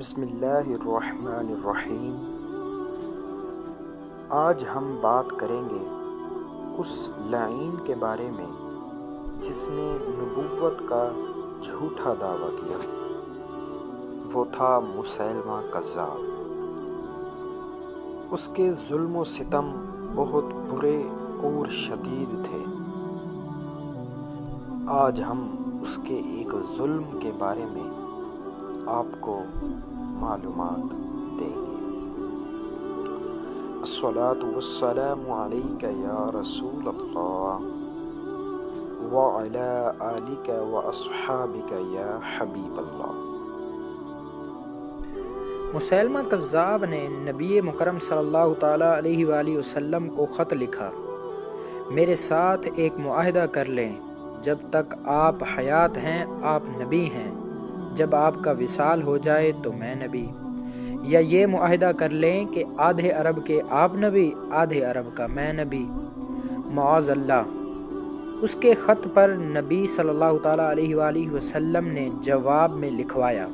بسم اللہ الرحمن الرحیم۔ آج ہم بات کریں گے اس لعین کے بارے میں جس نے نبوت کا جھوٹا دعویٰ کیا۔ وہ تھا مسیلمہ کذاب۔ اس کے ظلم و ستم بہت برے اور شدید تھے۔ آج ہم اس کے ایک ظلم کے بارے میں آپ کو معلومات دیں گے۔ الصلاۃ والسلام علیک یا رسول اللہ وعلی آلک واصحابک یا حبیب اللہ۔ مسیلمہ کذاب نے نبی مکرم صلی اللہ تعالیٰ علیہ وآلہ وسلم کو خط لکھا، میرے ساتھ ایک معاہدہ کر لیں، جب تک آپ حیات ہیں آپ نبی ہیں، جب آپ کا وصال ہو جائے تو میں نبی، یا یہ معاہدہ کر لیں کہ آدھے عرب کے آپ نبی، آدھے عرب کا میں نبی۔ معاذ اللہ۔ اس کے خط پر نبی صلی اللہ تعالیٰ علیہ وآلہ وسلم نے جواب میں لکھوایا،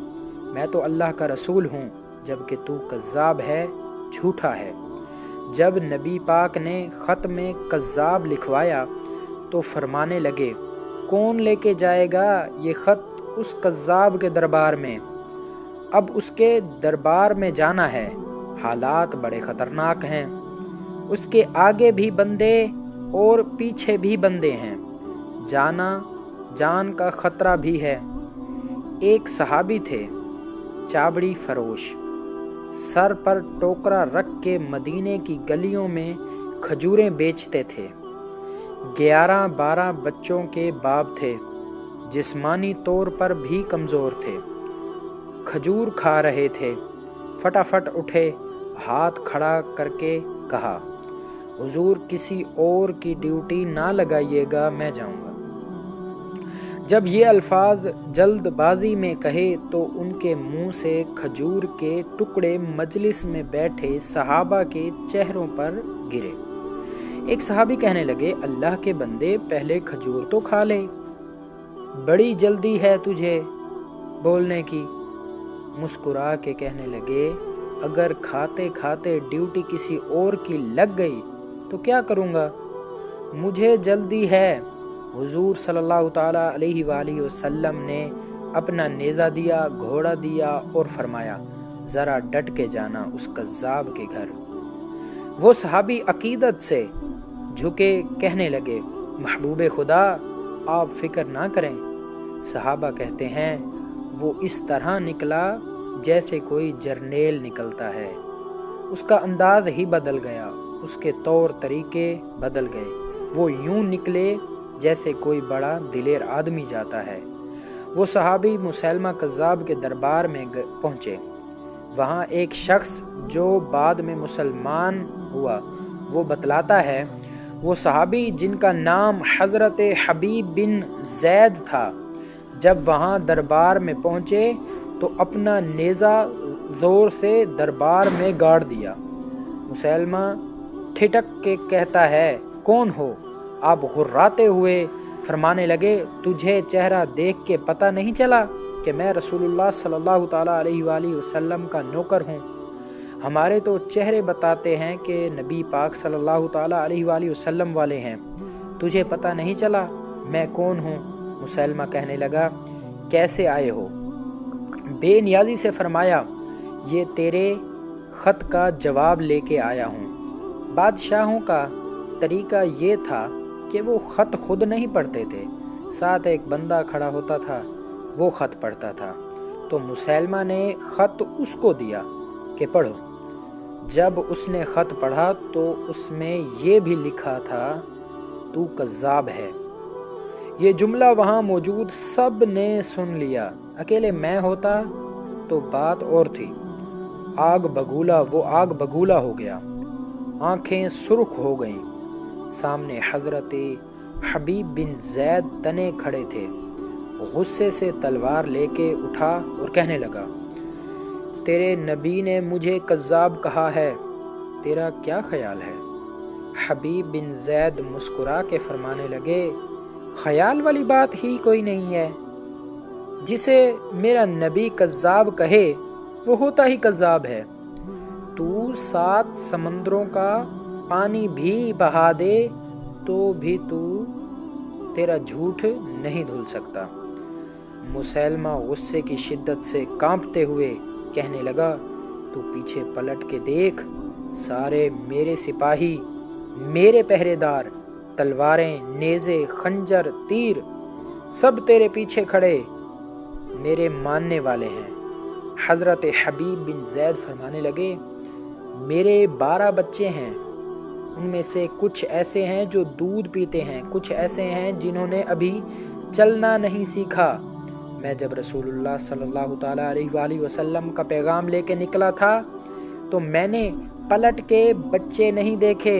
میں تو اللہ کا رسول ہوں جبکہ تو کذاب ہے، جھوٹا ہے۔ جب نبی پاک نے خط میں کذاب لکھوایا تو فرمانے لگے، کون لے کے جائے گا یہ خط اس کذاب کے دربار میں؟ اب اس کے دربار میں جانا ہے، حالات بڑے خطرناک ہیں، اس کے آگے بھی بندے اور پیچھے بھی بندے ہیں، جانا جان کا خطرہ بھی ہے۔ ایک صحابی تھے، چابڑی فروش، سر پر ٹوکرا رکھ کے مدینے کی گلیوں میں کھجوریں بیچتے تھے۔ 11-12 بچوں کے باپ تھے، جسمانی طور پر بھی کمزور تھے، کھجور کھا رہے تھے۔ فٹافٹ اٹھے، ہاتھ کھڑا کر کے کہا، حضور کسی اور کی ڈیوٹی نہ لگائیے گا، میں جاؤں گا۔ جب یہ الفاظ جلد بازی میں کہے تو ان کے منہ سے کھجور کے ٹکڑے مجلس میں بیٹھے صحابہ کے چہروں پر گرے۔ ایک صحابی کہنے لگے، اللہ کے بندے پہلے کھجور تو کھا لے، بڑی جلدی ہے تجھے بولنے کی۔ مسکرا کے کہنے لگے، اگر کھاتے کھاتے ڈیوٹی کسی اور کی لگ گئی تو کیا کروں گا؟ مجھے جلدی ہے۔ حضور صلی اللہ تعالیٰ علیہ وآلہ وسلم نے اپنا نیزہ دیا، گھوڑا دیا اور فرمایا، ذرا ڈٹ کے جانا اس کذاب کے گھر۔ وہ صحابی عقیدت سے جھکے کہنے لگے، محبوب خدا آپ فکر نہ کریں۔ صحابہ کہتے ہیں، وہ اس طرح نکلا جیسے کوئی جرنیل نکلتا ہے، اس کا انداز ہی بدل گیا، اس کے طور طریقے بدل گئے، وہ یوں نکلے جیسے کوئی بڑا دلیر آدمی جاتا ہے۔ وہ صحابی مسیلمہ کذاب کے دربار میں پہنچے۔ وہاں ایک شخص جو بعد میں مسلمان ہوا وہ بتلاتا ہے، وہ صحابی جن کا نام حضرت حبیب بن زید تھا، جب وہاں دربار میں پہنچے تو اپنا نیزہ زور سے دربار میں گاڑ دیا۔ مسیلمہ ٹھٹک کے کہتا ہے، کون ہو؟ آپ غراتے ہوئے فرمانے لگے، تجھے چہرہ دیکھ کے پتہ نہیں چلا کہ میں رسول اللہ صلی اللہ تعالیٰ علیہ وآلہ وسلم کا نوکر ہوں؟ ہمارے تو چہرے بتاتے ہیں کہ نبی پاک صلی اللہ تعالیٰ علیہ وآلہ وسلم والے ہیں، تجھے پتہ نہیں چلا میں کون ہوں؟ مسیلمہ کہنے لگا، کیسے آئے ہو؟ بے نیازی سے فرمایا، یہ تیرے خط کا جواب لے کے آیا ہوں۔ بادشاہوں کا طریقہ یہ تھا کہ وہ خط خود نہیں پڑھتے تھے، ساتھ ایک بندہ کھڑا ہوتا تھا، وہ خط پڑھتا تھا۔ تو مسیلمہ نے خط اس کو دیا کہ پڑھو۔ جب اس نے خط پڑھا تو اس میں یہ بھی لکھا تھا، تو کذاب ہے۔ یہ جملہ وہاں موجود سب نے سن لیا، اکیلے میں ہوتا تو بات اور تھی۔ آگ بگولا ہو گیا، آنکھیں سرخ ہو گئیں۔ سامنے حضرت حبیب بن زید تنے کھڑے تھے، غصے سے تلوار لے کے اٹھا اور کہنے لگا، تیرے نبی نے مجھے کذاب کہا ہے، تیرا کیا خیال ہے؟ حبیب بن زید مسکرا کے فرمانے لگے، خیال والی بات ہی کوئی نہیں ہے، جسے میرا نبی کذاب کہے وہ ہوتا ہی کذاب ہے۔ تو 7 سمندروں کا پانی بھی بہا دے تو بھی تیرا جھوٹ نہیں دھل سکتا۔ مسیلمہ غصے کی شدت سے کانپتے ہوئے کہنے لگا، تو پیچھے پلٹ کے دیکھ، سارے میرے سپاہی، میرے پہرے دار، تلواریں، نیزے، خنجر، تیر، سب تیرے پیچھے کھڑے میرے ماننے والے ہیں۔ حضرت حبیب بن زید فرمانے لگے، میرے 12 بچے ہیں، ان میں سے کچھ ایسے ہیں جو دودھ پیتے ہیں، کچھ ایسے ہیں جنہوں نے ابھی چلنا نہیں سیکھا۔ میں جب رسول اللہ صلی اللہ تعالیٰ علیہ وآلہ وسلم کا پیغام لے کے نکلا تھا تو میں نے پلٹ کے بچے نہیں دیکھے،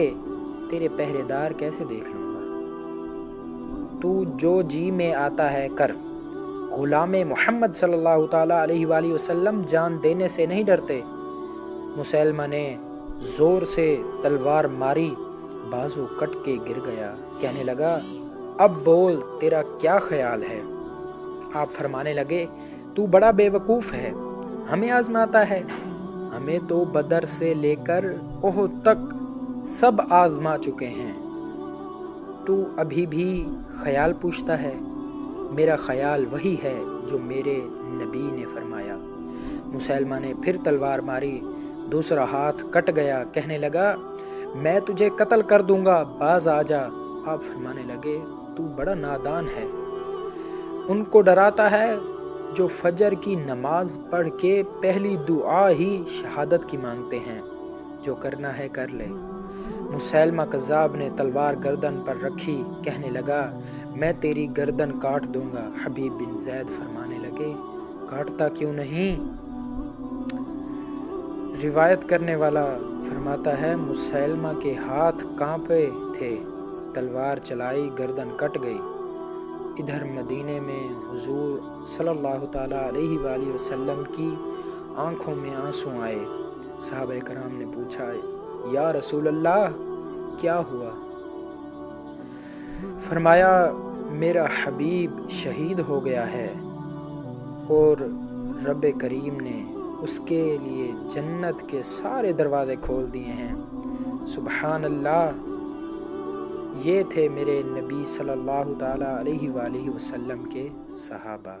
تیرے پہرے دار کیسے دیکھ لوں گا؟ تو جو جی میں آتا ہے کر۔ غلام محمد صلی اللہ تعالیٰ علیہ وآلہ وسلم جان دینے سے نہیں ڈرتے۔ مسیلمہ نے زور سے تلوار ماری، بازو کٹ کے گر گیا، کہنے لگا، اب بول تیرا کیا خیال ہے؟ آپ فرمانے لگے، تو بڑا بے وقوف ہے، ہمیں آزماتا ہے، ہمیں تو بدر سے لے کر احد تک سب آزما چکے ہیں، تو ابھی بھی خیال پوچھتا ہے؟ میرا خیال وہی ہے جو میرے نبی نے فرمایا۔ مسیلمہ نے پھر تلوار ماری، دوسرا ہاتھ کٹ گیا، کہنے لگا، میں تجھے قتل کر دوں گا، باز آ جا۔ آپ فرمانے لگے، تو بڑا نادان ہے، ان کو ڈراتا ہے جو فجر کی نماز پڑھ کے پہلی دعا ہی شہادت کی مانگتے ہیں، جو کرنا ہے کر لے۔ مسیلمہ کذاب نے تلوار گردن پر رکھی، کہنے لگا، میں تیری گردن کاٹ دوں گا۔ حبیب بن زید فرمانے لگے، کاٹتا کیوں نہیں؟ روایت کرنے والا فرماتا ہے، مسیلمہ کے ہاتھ کانپے تھے، تلوار چلائی، گردن کٹ گئی۔ ادھر مدینے میں حضور صلی اللہ تعالیٰ علیہ وآلہ وسلم کی آنکھوں میں آنسو آئے۔ صحابہ کرام نے پوچھا، یا رسول اللہ کیا ہوا؟ فرمایا، میرا حبیب شہید ہو گیا ہے اور رب کریم نے اس کے لیے جنت کے سارے دروازے کھول دیے ہیں۔ سبحان اللہ۔ یہ تھے میرے نبی صلی اللہ تعالیٰ علیہ وآلہ وسلم کے صحابہ۔